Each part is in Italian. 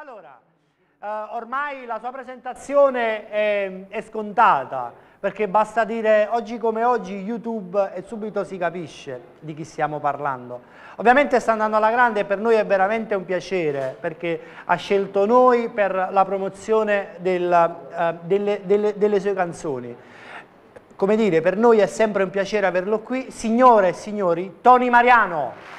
Allora, ormai la sua presentazione è scontata, perché basta dire oggi come oggi YouTube e subito si capisce di chi stiamo parlando. Ovviamente sta andando alla grande e per noi è veramente un piacere, perché ha scelto noi per la promozione delle sue canzoni. Come dire, per noi è sempre un piacere averlo qui. Signore e signori, Tony Mariano.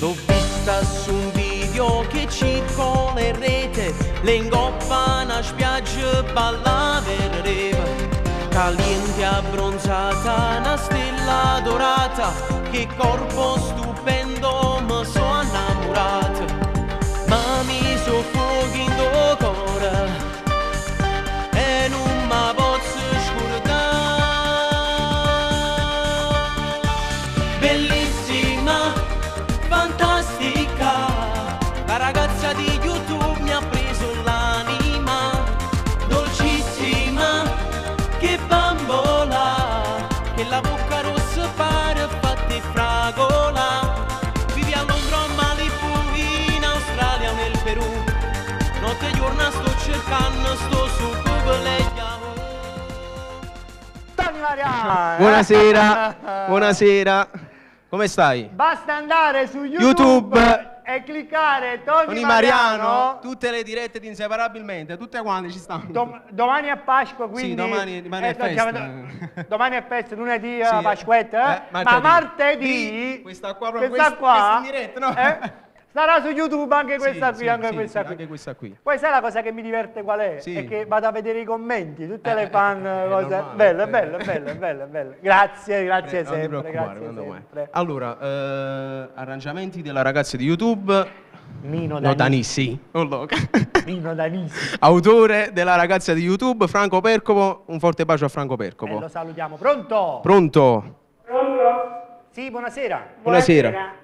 L'ho vista su un video che circola in rete, le ingoppa una spiaggia balla vedeva, caliente abbronzata, una stella dorata, che corpo stupendo, mi sono innamorata, ma mi soffochi in tuo cuore e non mi posso scordare. Bellissima, fantastica, la ragazza di YouTube mi ha preso l'anima, dolcissima, che bambola, che la bocca rossa pare fatta fragola, vivi a Londra, a Malibu, in Australia, nel Perù, notte e giorno sto cercando, sto su Google e Yahoo. Tony Mariano! Buonasera, buonasera. Come stai? Basta andare su YouTube e cliccare Tony Mariano. Tutte le dirette di Inseparabilmente, tutte quante ci stanno. Domani è Pasqua, quindi... Sì, domani è festa. Domani è festa, lunedì Sì, Pasquetta, ma martedì... Questa qua proprio, questa qua in diretta, no? Sarà su YouTube anche questa Sì, qui, sì, anche sì, questa sì, qui. anche questa qui. Poi sai la cosa che mi diverte qual è? Sì. È che vado a vedere i commenti, tutte le fan, cose normale, belle. Grazie Non ti sempre, preoccupare, grazie quando mai. sempre. Allora, arrangiamenti della ragazza di YouTube. Nino Danissi. Oh, Nino Danissi. Autore della ragazza di YouTube, Franco Percopo. Un forte bacio a Franco Percopo. Lo salutiamo. Pronto? Pronto? Pronto? Sì, buonasera. Buonasera.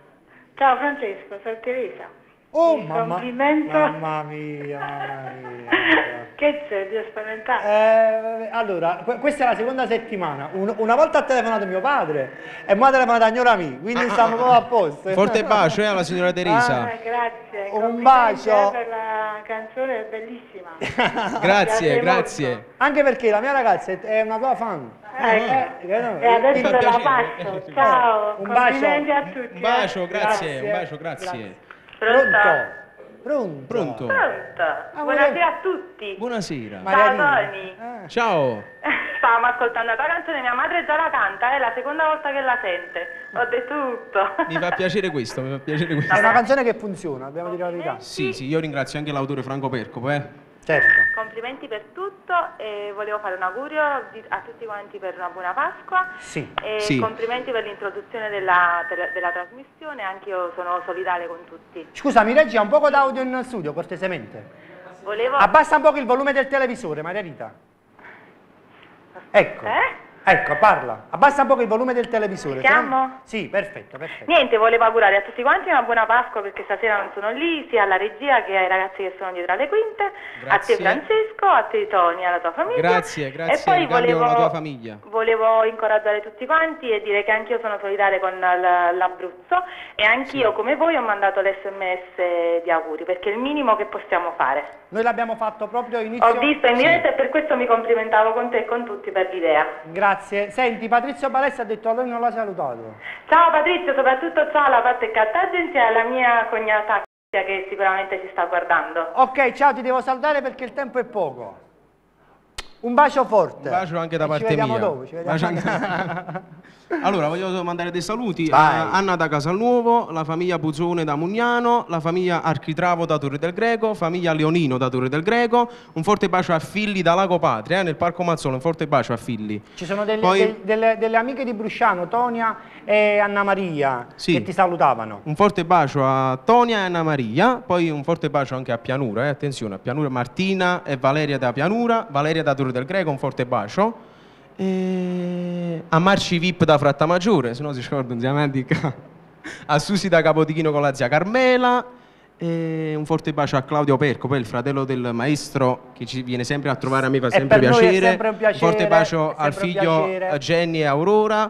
Ciao Francesco, sono Teresa. Oh, Mi mamma complimento. mia. Che c'è di spaventare? Allora, questa è la seconda settimana. Una volta ha telefonato mio padre e ora ha telefonato a signora mia, quindi stiamo proprio a posto. Forte bacio alla signora Teresa. Grazie. Un complimenti, bacio. per la canzone, è bellissima. Grazie, Piace grazie. molto. Anche perché la mia ragazza è una tua fan. E adesso te la passo. Ciao. Un bacio. Complimenti a tutti. Un bacio, grazie, Grazie. un bacio, grazie. Pronto? Pronto? Pronto? Buonasera a tutti. Buonasera. Ciao Tony. Ciao. Stavamo ascoltando la tua canzone, mia madre già la canta, è la seconda volta che la sente. Ho detto tutto. Mi fa piacere questo, mi fa piacere È questo. una canzone che funziona, dobbiamo dire la verità. Sì, io ringrazio anche l'autore Franco Percopo, Certo. Complimenti per tutto e volevo fare un augurio a tutti quanti per una buona Pasqua. Sì. E Sì. complimenti per l'introduzione della trasmissione, anche io sono solidale con tutti. Scusa, mi reggi un poco d'audio in studio, cortesemente. Volevo... Abbassa un poco il volume del televisore, Maria Rita. Ecco. Ecco, parla. Abbassa un poco il volume del televisore. Siamo? Sì, perfetto, perfetto. Niente, volevo augurare a tutti quanti una buona Pasqua perché stasera non sono lì, sia alla regia che ai ragazzi che sono dietro alle quinte, Grazie. a te Francesco, a te Tony, alla tua famiglia. Grazie, E poi ricambio la tua famiglia. Volevo incoraggiare tutti quanti e dire che anch'io sono solidale con l'Abruzzo e anch'io come voi ho mandato l'SMS di auguri perché è il minimo che possiamo fare. Noi l'abbiamo fatto proprio inizio... Ho visto in diretta e per questo mi complimentavo con te e con tutti per l'idea. Grazie. Senti, Patrizio Balessi ha detto a lui non l'ha salutato. Ciao Patrizio, soprattutto ciao alla parte Cartagine insieme alla mia cognata che sicuramente ci sta guardando. Ok, ciao, ti devo salutare perché il tempo è poco. Un bacio forte. Un bacio anche da E parte ci vediamo mia. dopo, ci vediamo. Bacio anche- Allora, voglio mandare dei saluti Vai. a Anna da Casalnuovo, la famiglia Puzzone da Mugnano, la famiglia Architravo da Torre del Greco, famiglia Leonino da Torre del Greco, un forte bacio a Filli da Lago Patria, nel Parco Mazzolo, un forte bacio a Filli. Ci sono delle, Poi- delle amiche di Brusciano, Tonia e Anna Maria, Sì. che ti salutavano. Un forte bacio a Tonia e Anna Maria, poi un forte bacio anche a Pianura, attenzione, a Pianura Martina e Valeria da Pianura, Valeria da Torre del Greco, un forte bacio. A Marci VIP da Frattamaggiore, se no si scorda un diamantica. A Susi da Capodichino con la zia Carmela. E un forte bacio a Claudio Perco, poi il fratello del maestro che ci viene sempre a trovare, a me fa sempre piacere. Un forte bacio al figlio Jenny e Aurora.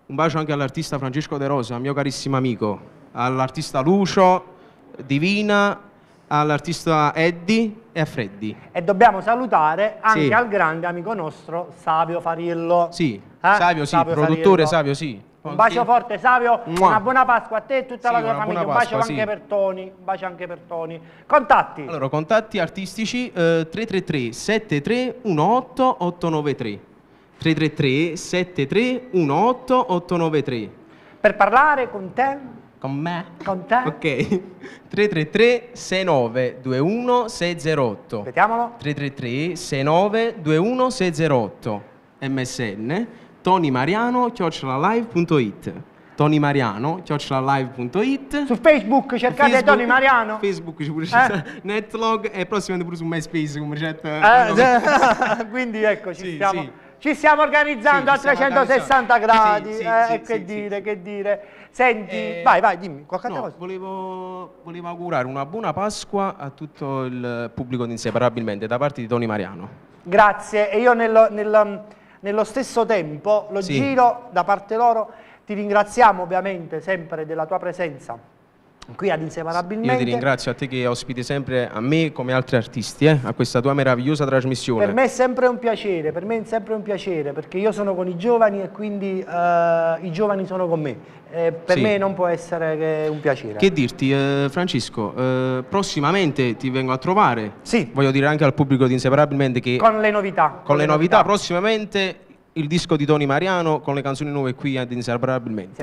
Un bacio anche all'artista Francesco De Rosa, mio carissimo amico, all'artista Lucio, Divina, all'artista Eddie e a Freddy. E dobbiamo salutare anche al grande amico nostro Savio Farillo. Sì, Savio, sì, produttore Savio, sì. Un bacio forte Savio, una buona Pasqua a te e tutta la tua famiglia, un bacio Pasqua, anche per Toni, un bacio anche per Toni. Contatti? Allora, contatti artistici 333 73 18 893. 333 73 18 893. Per parlare con te? Con me? Con te? Ok. 333 69 21 608. Ripetiamolo. 333 69 21 608. MSN tonimariano@live.it. tonimariano@live.it. Su Facebook cercate Tony Mariano. Facebook ci pure c'è Netlog e prossimamente pure su MySpace come c'è. Quindi ecco, ci Sì, stiamo. sì. Ci stiamo organizzando a 360 gradi, Sì, che dire. Senti, vai, dimmi qualche cosa. Volevo augurare una buona Pasqua a tutto il pubblico di Inseparabilmente da parte di Tony Mariano. Grazie, e io nello stesso tempo lo giro da parte loro, ti ringraziamo ovviamente sempre della tua presenza qui ad Inseparabilmente. Io ti ringrazio a te che ospiti sempre a me come altri artisti a questa tua meravigliosa trasmissione. Per me è sempre un piacere, perché io sono con i giovani e quindi i giovani sono con me. Per me non può essere che un piacere. Che dirti, Francesco, prossimamente ti vengo a trovare. Sì. Voglio dire anche al pubblico di Inseparabilmente che... Con le novità. Con le novità, prossimamente il disco di Tony Mariano con le canzoni nuove qui ad Inseparabilmente.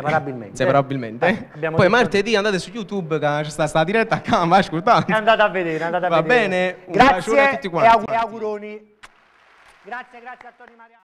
Inseparabilmente. Poi martedì andate su YouTube, che c'è sta diretta a vai ascoltando. Andate a vedere, Va bene, un grazie bacione a tutti quanti. e auguroni. Grazie a Tony Mariano.